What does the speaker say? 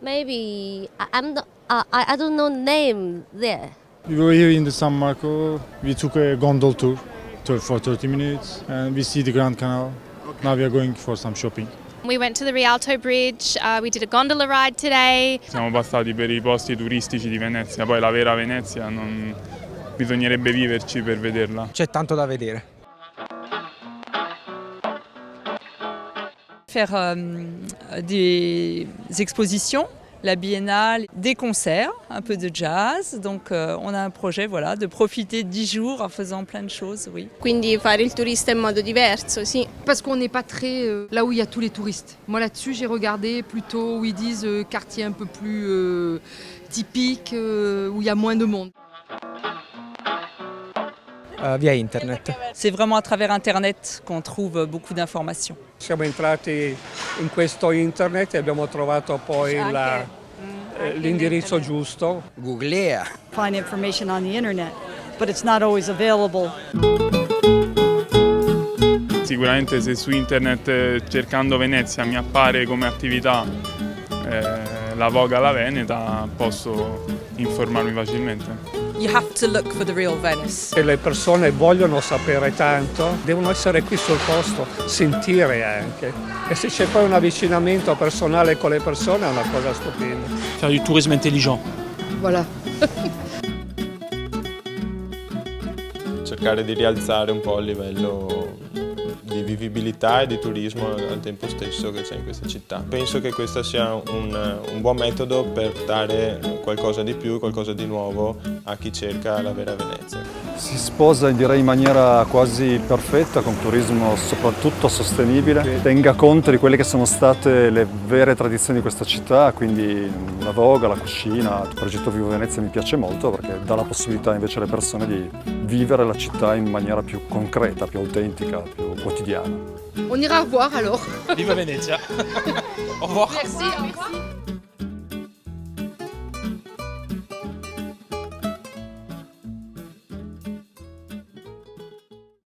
Maybe I don't know name there. We were here in the San Marco. We took a gondol tour for 30 minutes and we see the Grand Canal. Now we are going for some shopping. We went to the Rialto Bridge, we did a gondola ride today. Siamo passati per i posti turistici di Venezia, poi la vera Venezia non bisognerebbe viverci per vederla. C'è tanto da vedere. Faire des expositions, la biennale, des concerts, un peu de jazz. Donc on a un projet voilà, de profiter 10 jours en faisant plein de choses, oui. Quindi fare il turista in modo diverso, sì. Parce qu'on n'est pas très là où il y a tous les touristes. Moi là-dessus j'ai regardé plutôt où ils disent quartier un peu plus typique, où il y a moins de monde. Via internet. C'est vraiment à travers Internet qu'on trouve beaucoup d'informations. Siamo entrati in questo internet e abbiamo trovato poi l'indirizzo giusto. Googlea. Find information on the internet, but it's not always available. Sicuramente se su internet cercando Venezia mi appare come attività la Voga alla Veneta posso informarmi facilmente. You have to look for the real Venice. Se le persone vogliono sapere tanto, devono essere qui sul posto, sentire anche. E se c'è poi un avvicinamento personale con le persone è una cosa stupenda. Faire du tourisme intelligent. Voilà. Cercare di rialzare un po' il livello di vivibilità e di turismo al tempo stesso che c'è in questa città. Penso che questo sia un buon metodo per dare qualcosa di più, qualcosa di nuovo a chi cerca la vera Venezia. Si sposa direi in maniera quasi perfetta con turismo soprattutto sostenibile, tenga conto di quelle che sono state le vere tradizioni di questa città, quindi la voga, la cucina. Il progetto Vivo Venezia mi piace molto perché dà la possibilità invece alle persone di vivere la città in maniera più concreta, più autentica, più quotidiana. On ira voir alors. Viva Venezia. Au revoir. Merci, au revoir.